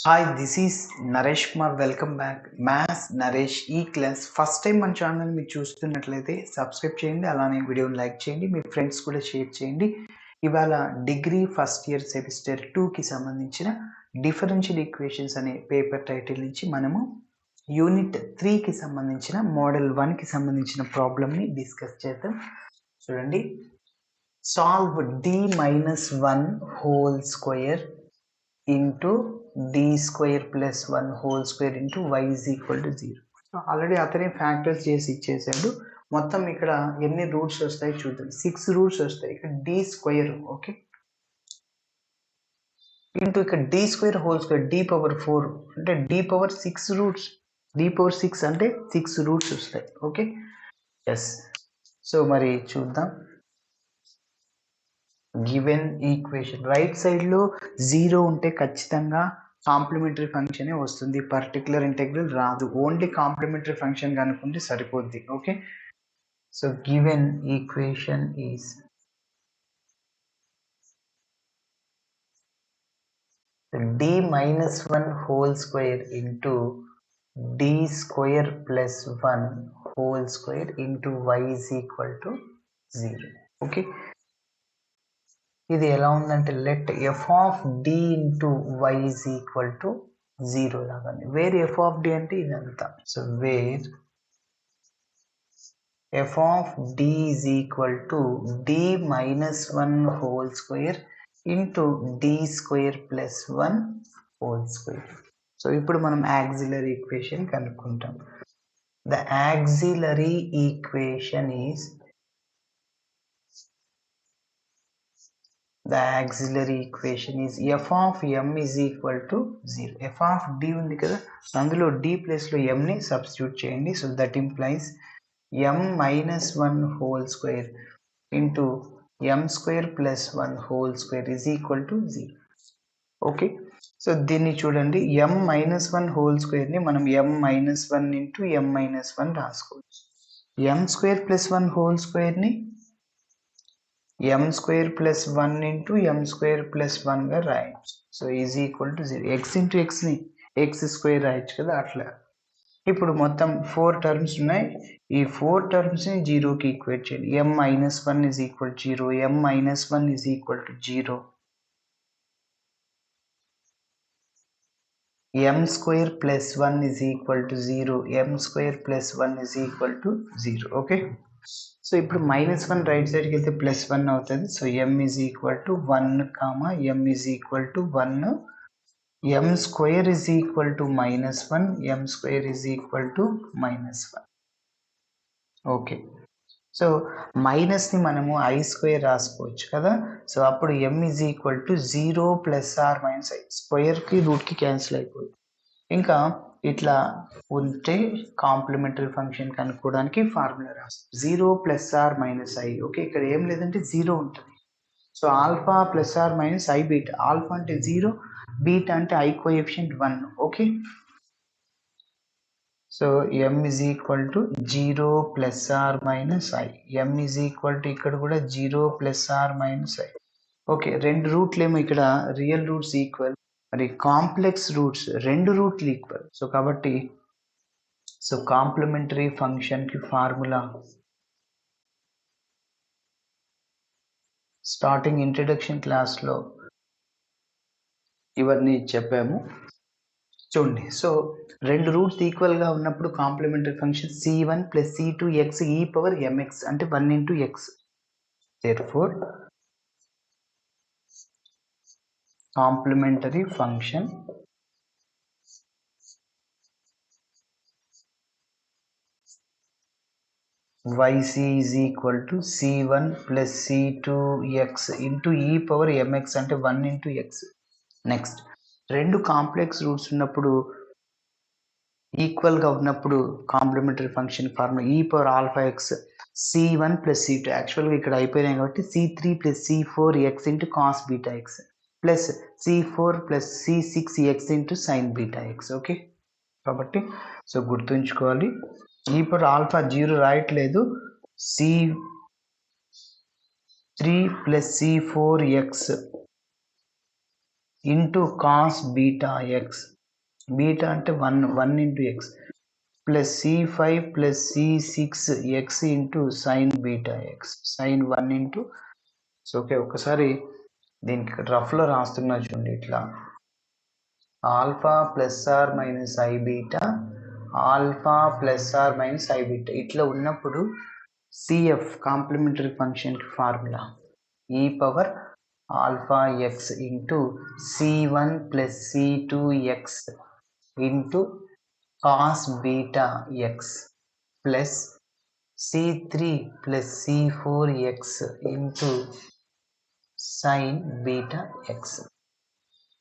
Hi this is Naresh Kumar. Welcome back maths Naresh ఈ class. First time మన channel మీరు చూస్తున్నట్లయితే సబ్స్క్రైబ్ చేయండి, అలానే వీడియోని లైక్ చేయండి, మీ ఫ్రెండ్స్ కూడా షేర్ చేయండి. ఇవాళ డిగ్రీ ఫస్ట్ ఇయర్ సెమిస్టర్ 2కి సంబంధించిన డిఫరెన్షియల్ ఈక్వేషన్స్ అనే పేపర్ టైటిల్ నుంచి మనము యూనిట్ 3కి సంబంధించిన మోడల్ 1కి సంబంధించిన ప్రాబ్లమ్ని డిస్కస్ చేద్దాం. చూడండి, solve d-1 whole square into d square plus 1 whole square into y is equal to 0. Already అతనే ఫ్యాక్టర్స్ చేసి ఇచ్చేసాడు. మొత్తం ఇక్కడ ఎన్ని రూట్స్ వస్తాయి చూద్దాం. 6 రూట్స్ వస్తాయి. ఇక్కడ d స్క్వేర్, ఓకే, ఇంటూ ఇక్కడ d square whole square, d power 4 అంటే d power 6 roots, d power 6 అంటే 6 రూట్స్ వస్తాయి. Okay, yes. సో మరి చూద్దాం. గివెన్ ఈక్వేషన్ రైట్ సైడ్ లో 0 ఉంటే ఖచ్చితంగా కాంప్లిమెంటరీ ఫంక్షన్ వస్తుంది, పర్టికులర్ ఇంటెగ్రల్ రాదు. ఓన్లీ కాంప్లిమెంటరీ ఫంక్షన్ కనుక్కుంటే సరిపోద్ది. Okay, so given equation is d-1 whole square into d square plus 1 whole square into y is equal to 0. Okay, ఇది ఎలా ఉందంటే let F of D into Y is equal to 0 లాగానే. Where F of D అంటే ఇదంతా. So where F of D is equal to d-1 whole square into d square plus 1 whole square. So ఇప్పుడు మనం auxiliary equation కనుక్కుంటాం. The auxiliary equation is the auxiliary equation is f of m is equal to 0. f of d ఉంది కదా, అందులో d place లో m ని substitute చేయండి. So that implies m minus 1 whole square into m square plus 1 whole square is equal to 0. Okay, so దీన్ని చూడండి, m minus 1 whole square ని మనం m minus 1 into m minus 1 రాసుకోవచ్చు. m square plus 1 whole square ని m square plus 1 into m square plus 1 గా రాయొచ్చు. So is equal to 0. x into ఎక్స్ని x square రాయొచ్చు కదా, అట్లా. ఇప్పుడు మొత్తం 4 టర్మ్స్ ఉన్నాయి. ఈ 4 టర్మ్స్ని 0కి ఈక్వేట్ చేయండి. m minus 1 is equal to 0, m minus 1 is equal to 0, m square plus 1 is equal to 0, m square plus 1 is equal to 0. Okay, so ఇప్పుడు -1 రైట్ సైడ్కి వెళ్తే +1 అవుతుంది. So m is equal to 1 comma m is equal to 1, m square is equal to -1, m square is equal to -1. Okay, so మైనస్ని మనము i square రాసుకోవచ్చు కదా. So అప్పుడు m is equal to 0 plus or minus i. స్క్వేర్కి రూట్కి cancel అయిపోతుంది. ఇంకా ఇట్లా ఉంటే కాంప్లిమెంటరీ ఫంక్షన్ కనుక్కోవడానికి ఫార్ములా రాస్తాం, 0 plus or minus I. Okay, ఇక్కడ ఏం లేదంటే 0 ఉంటుంది. So alpha plus or minus I beta. Alpha అంటే 0, బీటా అంటే I coefficient 1. Okay, so m is equal to 0 plus or minus I. m is equal to ఇక్కడ కూడా 0 plus or minus I. Okay, రెండు రూట్లు ఏమో ఇక్కడ రియల్ రూట్స్ ఈక్వల్, మరి complex roots రెండు రూట్లు ఈక్వల్. సో కాబట్టి సో కాంప్లిమెంటరీ ఫంక్షన్కి ఫార్ములా స్టార్టింగ్ ఇంట్రడక్షన్ క్లాస్లో ఇవన్నీ చెప్పాము. చూడండి, సో రెండు రూట్స్ ఈక్వల్గా ఉన్నప్పుడు complementary function c1 plus c2 x e power mx అంటే 1 into x. therefore complementary function yc is equal to c1 plus c2x into e power mx అంటే 1 into x. నెక్స్ట్, రెండు కాంప్లెక్స్ రూట్స్ ఉన్నప్పుడు ఈక్వల్గా ఉన్నప్పుడు complementary function formula e power alpha X c1 plus c2. యాక్చువల్గా ఇక్కడ అయిపోయినాయి కాబట్టి c3 plus c4 x into cos beta X plus c4 plus c6 x into sine beta X. Okay, కాబట్టి so గుర్తుంచుకోవాలి, ఈ పవర్ ఆల్ఫా 0 రాయట్లేదు, c3 plus c4 x into cos beta X, beta అంటే 1 into X plus C5 plus C6 X into sine beta X, sine 1 into. So okay, ఒకసారి దీనికి రఫ్లో రాస్తున్నా చూడండి. ఇట్లా alpha plus or minus I beta, alpha plus or minus I beta ఇట్లా ఉన్నప్పుడు CF complementary ఫంక్షన్కి ఫార్ములా ఈ power alpha X into C1 plus C2 X into cos beta X plus C3 plus C4 X into sine beta X.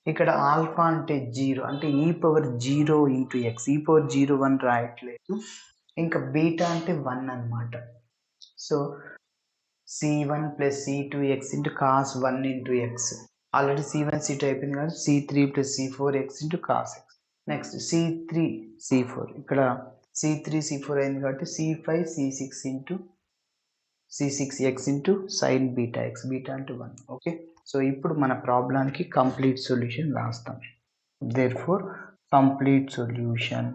ఇక్కడ alpha అంటే 0, అంటే ఈ power 0 into X, ఈ power 0 1 రాయట్లేదు. ఇంకా బీటా అంటే 1 అనమాట. So C1 plus C2 X into cos 1 into X, already C1 C2 అయిపోయింది కాబట్టి C3 plus C4 X into cos X. Next C3 C4, ఇక్కడ C3 C4 అయింది కాబట్టి C5 C6 into C6 X into sine beta X, beta అంటే 1. Okay, so ఇప్పుడు మన ప్రాబ్లానికి complete solution రాస్తాం. Therefore complete solution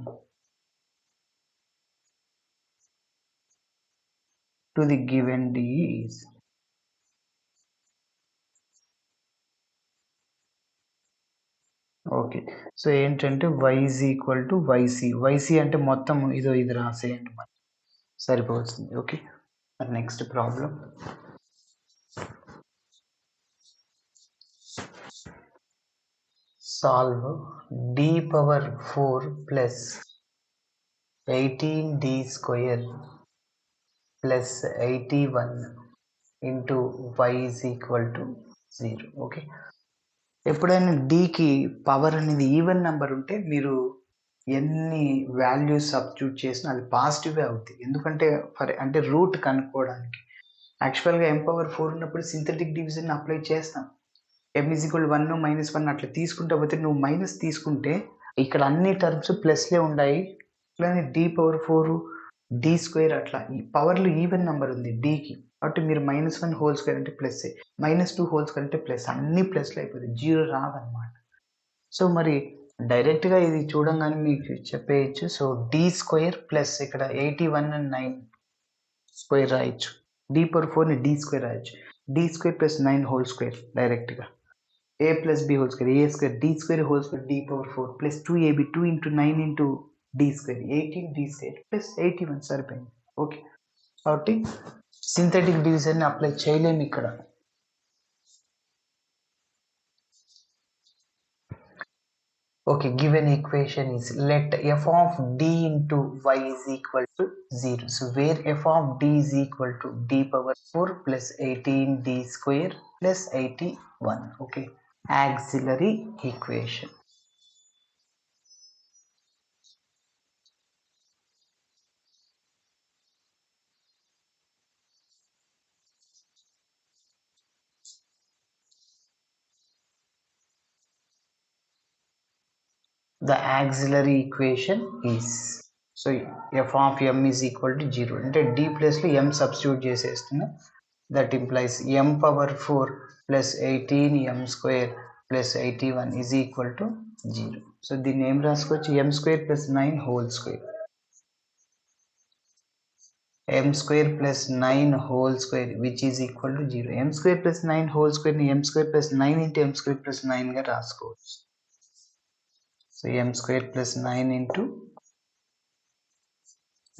to the given D is okay. So ఏంటంటే y is equal to yc అంటే మొత్తం ఇది రాసేయండి, సరిపోతుంది. Okay, next problem. Solve d power 4 plus 18d square plus 81 into y is equal to 0. Okay, ఎప్పుడైనా డీకి power అనేది even number ఉంటే మీరు ఎన్ని వాల్యూస్ సబ్స్టిట్యూట్ చేసినా అది పాజిటివే అవుతుంది. ఎందుకంటే అంటే రూట్ కనుక్కోవడానికి. యాక్చువల్గా m పవర్ 4 ఉన్నప్పుడు సింథటిక్ డివిజన్ అప్లై చేస్తాం. m ఈజ్ ఈక్వల్ 1 -1 అట్లా తీసుకుంటే పోతే నువ్వు మైనస్ తీసుకుంటే ఇక్కడ అన్ని టర్మ్స్ ప్లస్లే ఉన్నాయి. అట్లానే d పవర్ 4 d స్క్వేర్ అట్లా ఈ పవర్లు ఈవెన్ నెంబర్ ఉంది డీకి, కాబట్టి మీరు -1 హోల్ స్క్వేర్ అంటే ప్లస్, -2 హోల్ స్క్వేర్ అంటే ప్లస్, అన్ని ప్లస్లు అయిపోతుంది, 0 రాదనమాట. సో మరి డైరెక్ట్గా ఇది చూడంగానే మీకు చెప్పేయచ్చు. సో d స్క్వేర్ ప్లస్ ఇక్కడ 81 and 9 స్క్వేర్ రాయొచ్చు, d పవర్ 4ని d స్క్వేర్ రాయొచ్చు, d square plus 9 whole square డైరెక్ట్గా a plus b whole square, a square d square whole square d power 4 plus 2ab 2 into 9 into d square 18d square plus 81 సరిపోయింది. Okay, కాబట్టి synthetic division apply చేయలేము ఇక్కడ. Okay, given equation is let f of d into y is equal to 0. So where f of d is equal to d power 4 plus 18d square plus 81. Okay, auxiliary equation. The auxiliary equation is, so f of m is equal to 0 అంటే d plus లో m substitute చేసేస్తున్నా. That implies m power 4 plus 18m square plus 81 is equal to 0. So దీన్ని ఏం రాసుకోవచ్చు, m square plus 9 whole square, m square plus 9 whole square which is equal to 0. m square plus 9 whole square ని m square plus 9 into m square plus 9 గా రాసుకోవచ్చు. So m square plus 9 into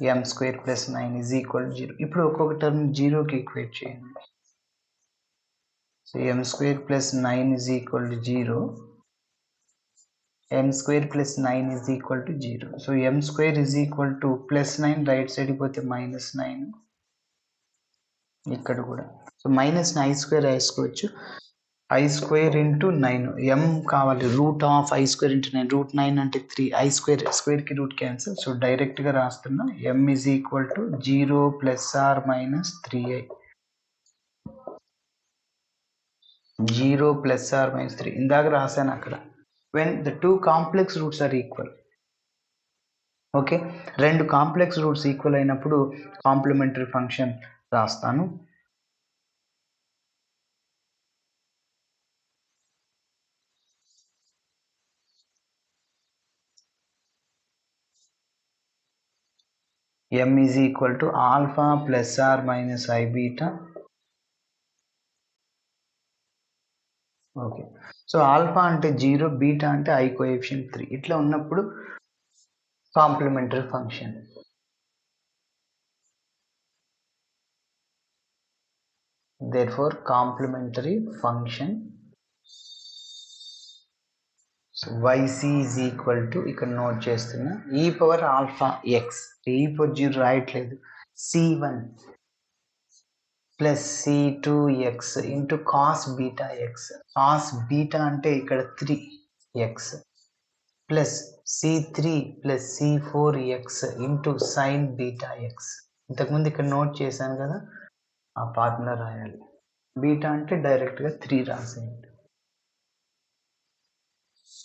m square plus 9 is equal to 0. ఇప్పుడు ఒక్కొక్క term 0కి equate చేయండి. So m square plus 9 is equal to 0, m square plus 9 is equal to 0. So m square is equal to plus 9 right side పోతే -9, ఇక్కడ కూడా so -9 i square వేసుకోవచ్చు. i square into 9, m కావాలి, root of i square into 9, root 9 అంటే 3, i square స్క్వేర్కి root cancel. So డైరెక్ట్గా రాస్తున్నా m is equal to 0 plus or minus 3i, 0 plus or minus 3 ఇందాక రాశాను అక్కడ. when the two complex roots are equal. Okay, రెండు complex roots equal అయినప్పుడు complementary function రాస్తాను. m is equal to alpha plus or minus I beta. Okay, so alpha అంటే 0, beta అంటే I coefficient 3. ఇట్లా ఉన్నప్పుడు complementary function. therefore complementary function, so yc is equal to, ఇక్కడ note చేస్తున్నా, e power alpha x, e power 0 రాయట్లేదు, c1 plus c2x into cos beta X. Cos beta అంటే ఇక్కడ 3x plus c3 plus c4x into sine beta X. ఇంతకుముందు ఇక్కడ note చేశాను కదా, ఆ పార్ట్నర్ రాయాలి. బీటా అంటే డైరెక్ట్గా 3 రాసేయండి.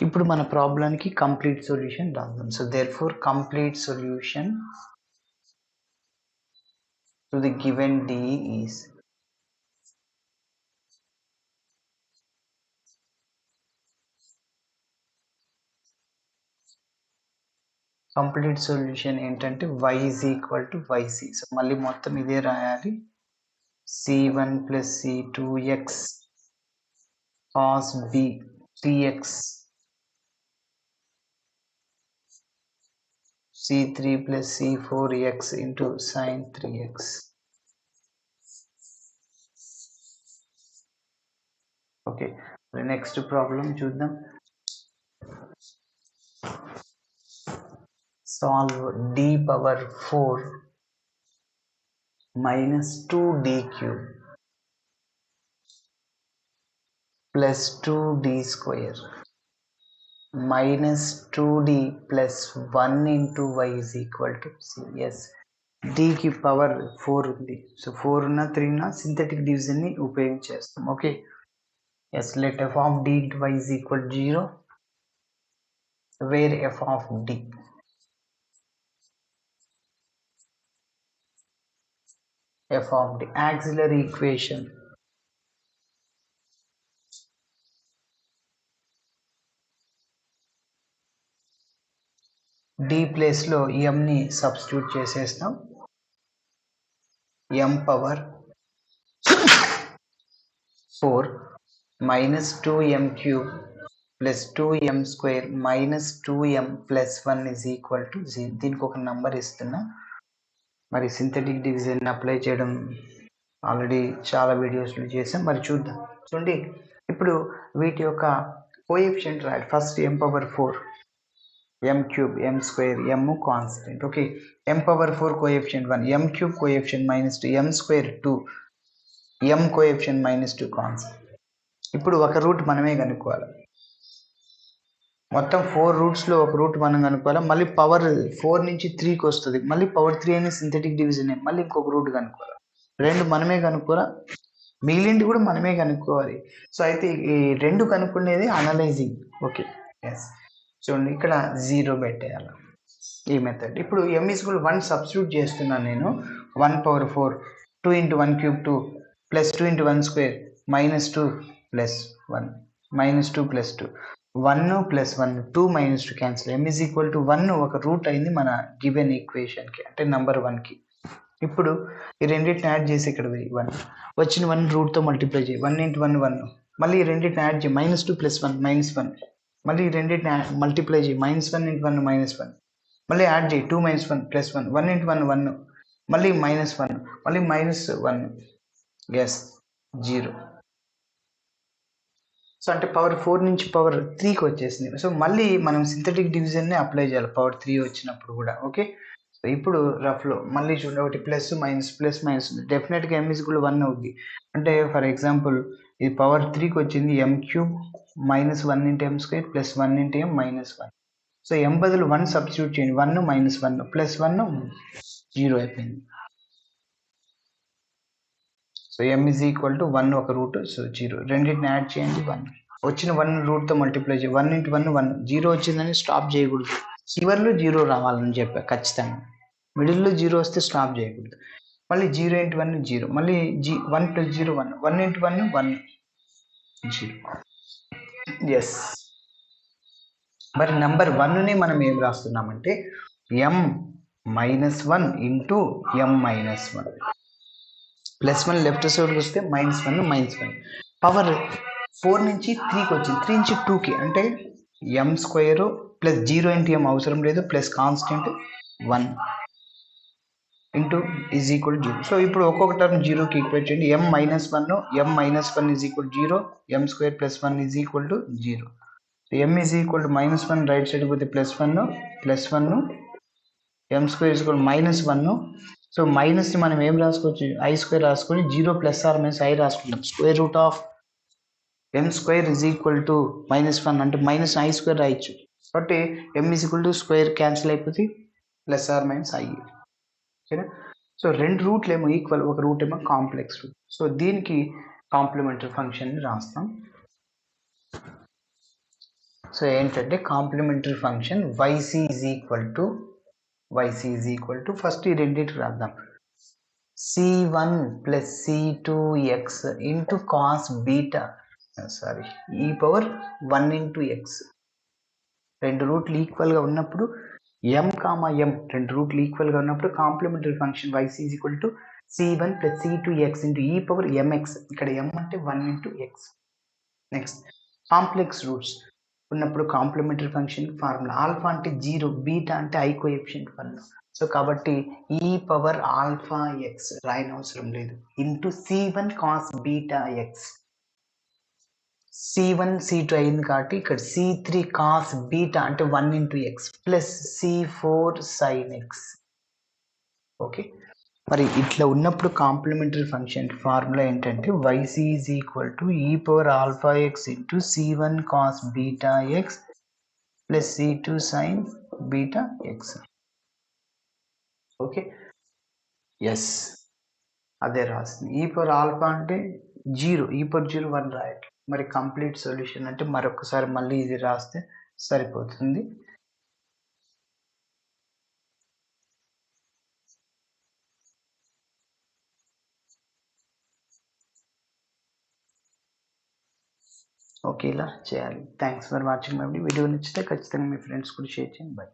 ఇప్పుడు మన ప్రాబ్లంకి కంప్లీట్ సొల్యూషన్ రాద్దాం. So therefore complete solution to the given D is complete solution ఏంటంటే y is equal to yc. So మళ్ళీ మొత్తం ఇదే రాయాలి. c1 plus c2x cos b 3x c3 plus c4x into sin 3x. Okay, the next problem చూద్దాం. Solve d power 4 minus 2d cube plus 2d square minus 2d plus 1 into y is equal to c. Yes, d కి power 4 ఉంది. So 4 ఉన్న 3 ఉన్న synthetic division ని ఉపయోగించేస్తాం. Okay, yes, let f of d into y is equal to 0, where f of d auxiliary equation d place లో m ని substitute చేసేస్తాం. m power 4 minus 2m cube plus 2m square minus 2m plus 1 is equal to 0. దీనికి ఒక number ఇస్తున్నా. మరి synthetic division apply చేయడం already చాలా వీడియోస్లో చేసాం, మరి చూద్దాం. చూడండి, ఇప్పుడు వీటి యొక్క కోఎఫిషియంట్ రాయాలి. First m power 4, m cube, m square, m constant. Okay, m power 4 coefficient 1, m cube coefficient minus 2, m square 2, m coefficient minus 2 constant. ఇప్పుడు ఒక రూట్ మనమే కనుక్కోవాలి. మొత్తం 4 రూట్స్లో ఒక రూట్ మనం కనుక్కోవాలి. మళ్ళీ పవర్ 4 నుంచి 3కి వస్తుంది. మళ్ళీ పవర్ 3 అనే సింథటిక్ డివిజన్, మళ్ళీ ఇంకొక రూట్ కనుక్కోవాలి. రెండు మనమే కనుక్కోవాలి, మిగిలింటి కూడా మనమే కనుక్కోవాలి. సో అయితే ఈ రెండు కనుక్కునేది అనలైజింగ్. ఓకే, ఎస్, చూడండి ఇక్కడ 0 పెట్టేయాలి ఈ మెథడ్. ఇప్పుడు m ఈజ్ ఈక్వల్ 1 సబ్స్టిట్యూట్ చేస్తున్నాను నేను. 1 power 4, 2 into 1 cube 2 plus 2 into 1 square minus 2 plus 1 minus 2 plus 2 1 plus 1 2 minus 2 cancel. m is equal to 1 ఒక రూట్ అయింది మన గివెన్ ఈక్వేషన్కి, అంటే నెంబర్ 1కి. ఇప్పుడు ఈ రెండింటిని యాడ్ చేసి ఇక్కడ 1 వచ్చిన 1 రూట్తో మల్టిప్లై చేయి. 1 ఇంటూ 1 1, మళ్ళీ ఈ రెండింటిని యాడ్ చేయి. మైనస్ 2 ప్లస్ 1 మైనస్ 1, మళ్ళీ ఈ రెండింటిని మల్టిప్లై చేయి. మైనస్ 1 ఇంటూ 1 మైనస్ 1, మళ్ళీ యాడ్ చేయి. 2 మైనస్ 1 ప్లస్ 1, 1 ఇంటూ 1 1, మళ్ళీ మైనస్ 1, మళ్ళీ మైనస్ 1, ఎస్ 0. సో అంటే పవర్ 4 నుంచి పవర్ 3కి వచ్చేసింది. సో మళ్ళీ మనం సింథటిక్ డివిజన్ని అప్లై చేయాలి పవర్ 3 వచ్చినప్పుడు కూడా. ఓకే, సో ఇప్పుడు రఫ్లో మళ్ళీ చూడండి, ఒకటి ప్లస్ మైనస్ ఉంది. డెఫినెట్గా m ఈజ్ ఈక్వల్ 1 అవుద్ది. అంటే ఫర్ ఎగ్జాంపుల్ ఇది పవర్ 3కి వచ్చింది, m cube minus 1 into m square plus 1 into m minus 1. So m బదులు 1 సబ్స్టిట్యూట్ చేయండి. 1 మైనస్ 1 ప్లస్ 1 0 అయిపోయింది. So m is equal to 1 ఒక రూట్, సో 0. రెండింటిని యాడ్ చేయండి. 1 వచ్చిన 1 రూట్తో మల్టిప్లై చేయండి. 1 ఇంటూ 1 1, 0 వచ్చిందని స్టాప్ చేయకూడదు. చివరిలో 0 రావాలని చెప్పా ఖచ్చితంగా. మిడిల్లో 0 వస్తే స్టాప్ చేయకూడదు. మళ్ళీ 0 ఇంటూ 1 0, మళ్ళీ 1 ప్లస్ 0 1, 1 ఇంటూ 1 1 0. ఎస్, మరి నెంబర్ 1ని మనం ఏం రాస్తున్నామంటే m -1 into m minus 1 +1 left సైడ్కి వస్తే -1 పవర్ 4 నుంచి 3కి వచ్చింది, 3 నుంచి 2కి అంటే m² ప్లస్ 0 ఇంటూ m అవసరం లేదు, plus constant 1 into is equal 0. So ఇప్పుడు ఒక్కొక్క టర్మ్ 0కి ఈక్వేట్ చేయండి. m -1 is equal 0, m² plus 1 is equal to 0. m is equal to -1 right side పోతే +1 m² ఈజ్ ఈక్వల్ -1. సో మైనస్ని మనం ఏం రాసుకోవచ్చు, i² రాసుకొని 0 ప్లస్ ఆర్ మైనస్ i రాసుకుంటాం. Square root of m² is equal to -1 అంటే -i² రాయొచ్చు. కాబట్టి m is equal to square cancel అయిపోతే ప్లస్ ఆర్ మైనస్ i. ఓకేనా? సో 2 రూట్లు ఏమో ఈక్వల్, ఒక రూట్ ఏమో కాంప్లెక్స్ రూట్. సో దీనికి కాంప్లిమెంటరీ ఫంక్షన్ని రాస్తాం. సో ఏంటంటే complementary function yc is equal to first ఈ రెండింటికి రాద్దాం. c1 plus c2x into cos beta e power 1 into x. 2 రూట్లు ఈక్వల్గా ఉన్నప్పుడు m, రెండు రూట్లు ఈక్వల్గా ఉన్నప్పుడు complementary function yc is equal to c1 plus c2x into e power mx. ఇక్కడ m అంటే 1 into x. Next complex roots ఉన్నప్పుడు కాంప్లిమెంటరీ ఫంక్షన్ ఫార్ములా ఆల్ఫా అంటే 0, బీటా అంటే i కోఎఫిషియంట్ 1. సో కాబట్టి e పవర్ ఆల్ఫా x రాయని అవసరం లేదు into c1 cos beta x. c1 c2 అయింది కాబట్టి ఇక్కడ c3 కాస్ బీటా అంటే 1 into x plus c4 sine x. Okay, మరి ఇట్లా ఉన్నప్పుడు కాంప్లిమెంటరీ ఫంక్షన్ ఫార్ములా ఏంటంటే yc is equal to e power alpha x into c1 cos beta x plus c2 sine beta x. Okay, yes అదే రాస్తుంది. e power alpha అంటే 0, e power 0 1 రాయట్లేదు. మరి complete solution అంటే మరొకసారి మళ్ళీ ఇది రాస్తే సరిపోతుంది. ఓకే, ఇలా చేయాలి. Thanks for watching my video. నచ్చితే ఖచ్చితంగా మీ ఫ్రెండ్స్ కూడా షేర్ చేయండి. బై.